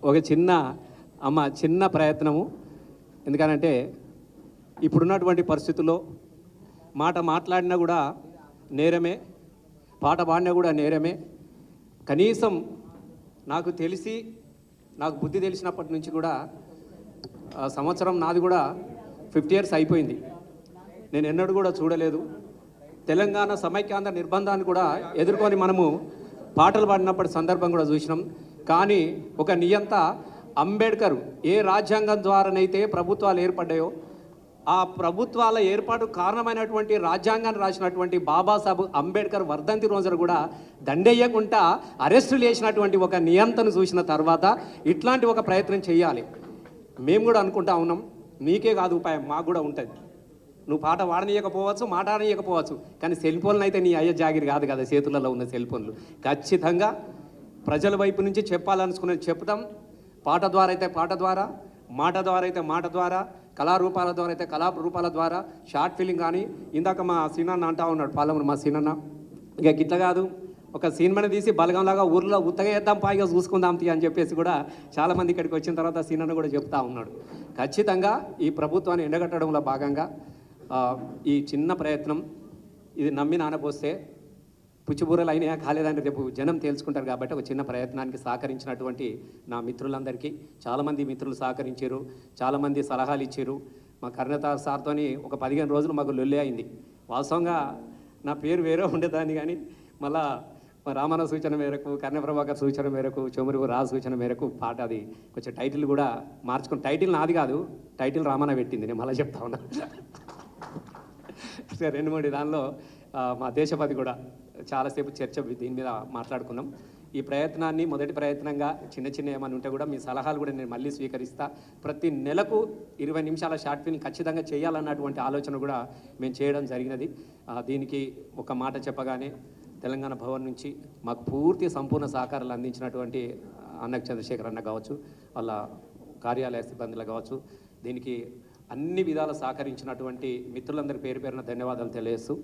ఒక చిన్న ప్రయత్నము. ఎందుకనంటే ఇప్పుడున్నటువంటి పరిస్థితుల్లో మాట మాట్లాడినా కూడా నేరమే, పాట పాడినా కూడా నేరమే. కనీసం నాకు బుద్ధి తెలిసినప్పటి నుంచి కూడా సంవత్సరం నాది కూడా 50 years అయిపోయింది. నేను ఎన్నడూ కూడా చూడలేదు. తెలంగాణ సమైక్యాంధ్ర నిర్బంధాన్ని కూడా ఎదుర్కొని మనము పాటలు పాడినప్పటి సందర్భం కూడా చూసినాం. కానీ ఒక నియంత అంబేద్కర్ ఏ రాజ్యాంగం ద్వారానైతే ప్రభుత్వాలు ఏర్పడ్డాయో ఆ ప్రభుత్వాల ఏర్పాటు కారణమైనటువంటి రాజ్యాంగాన్ని రాసినటువంటి బాబాసాహెబ్ అంబేద్కర్ వర్ధంతి రోజున కూడా దండెయ్యకుండా అరెస్టులు చేసినటువంటి ఒక నియంతను చూసిన తర్వాత ఇట్లాంటి ఒక ప్రయత్నం చేయాలి. మేము కూడా అనుకుంటా ఉన్నాం, మీకే కాదు ఉపాయం మాకు కూడా ఉంటుంది. నువ్వు పాట వాడనీయకపోవచ్చు, మాట్లాడనీయకపోవచ్చు, కానీ సెల్ ఫోన్లు అయితే నీ అయ్యే జాగిరి కాదు కదా, చేతులలో ఉన్న సెల్ ఫోన్లు. ఖచ్చితంగా ప్రజల వైపు నుంచి చెప్పాలనుకునేది చెప్తాం. పాట ద్వారా అయితే పాట ద్వారా, మాట ద్వారా అయితే మాట ద్వారా, కళారూపాల ద్వారా అయితే కళారూపాల ద్వారా, షార్ట్ ఫిలిం కానీ ఇందాక మా సీనన్న అంటా ఉన్నాడు, పాలమూరు మా సీనన్న, ఇక గిట్ల కాదు ఒక సినిమాని తీసి బలగంలాగా ఊర్లో ఉత్తగా వేద్దాం పాయిగా చూసుకుందాం అని చెప్పేసి కూడా చాలామంది ఇక్కడికి వచ్చిన తర్వాత సీనన్న కూడా చెప్తా ఉన్నాడు. ఖచ్చితంగా ఈ ప్రభుత్వాన్ని ఎండగట్టడంలో భాగంగా ఈ చిన్న ప్రయత్నం ఇది నమ్మి నానపోస్తే పుచ్చిబూరలు అయినా కాలేదని రేపు జనం తేల్చుకుంటారు. కాబట్టి ఒక చిన్న ప్రయత్నానికి సహకరించినటువంటి నా మిత్రులందరికీ, చాలామంది మిత్రులు సహకరించారు, చాలామంది సలహాలు ఇచ్చారు. మా కర్ణతార్ సార్తో ఒక 15 రోజులు మాకు లొల్లి అయింది. వాస్తవంగా నా పేరు వేరే ఉండేదాన్ని, కానీ మళ్ళా మా రామన్న సూచన మేరకు, కర్ణప్రభాకర్ సూచన మేరకు, చొమురుగు రాజు సూచన మేరకు పాట అది కొంచెం టైటిల్ కూడా మార్చుకుని, టైటిల్ నాది కాదు, టైటిల్ రామన్న పెట్టింది. నేను మళ్ళీ చెప్తా ఉన్నా. 2-3 దానిలో మా దేశపతి కూడా చాలాసేపు చర్చ దీని మీద మాట్లాడుకున్నాం. ఈ ప్రయత్నాన్ని మొదటి ప్రయత్నంగా చిన్న ఏమైనా ఉంటే కూడా మీ సలహాలు కూడా నేను మళ్ళీ స్వీకరిస్తా. ప్రతి నెలకు 20 నిమిషాల షార్ట్ ఫిల్మ్ ఖచ్చితంగా చేయాలన్నటువంటి ఆలోచన కూడా మేము చేయడం జరిగినది. దీనికి ఒక మాట చెప్పగానే తెలంగాణ భవన్ నుంచి మాకు పూర్తి సంపూర్ణ సహకారాలు అందించినటువంటి అన్నక్ చంద్రశేఖర్ అన్న కావచ్చు, వాళ్ళ కార్యాలయ సిబ్బందులు కావచ్చు, దీనికి అన్ని విధాలు సహకరించినటువంటి మిత్రులందరి పేరు పేరున ధన్యవాదాలు తెలియజేస్తూ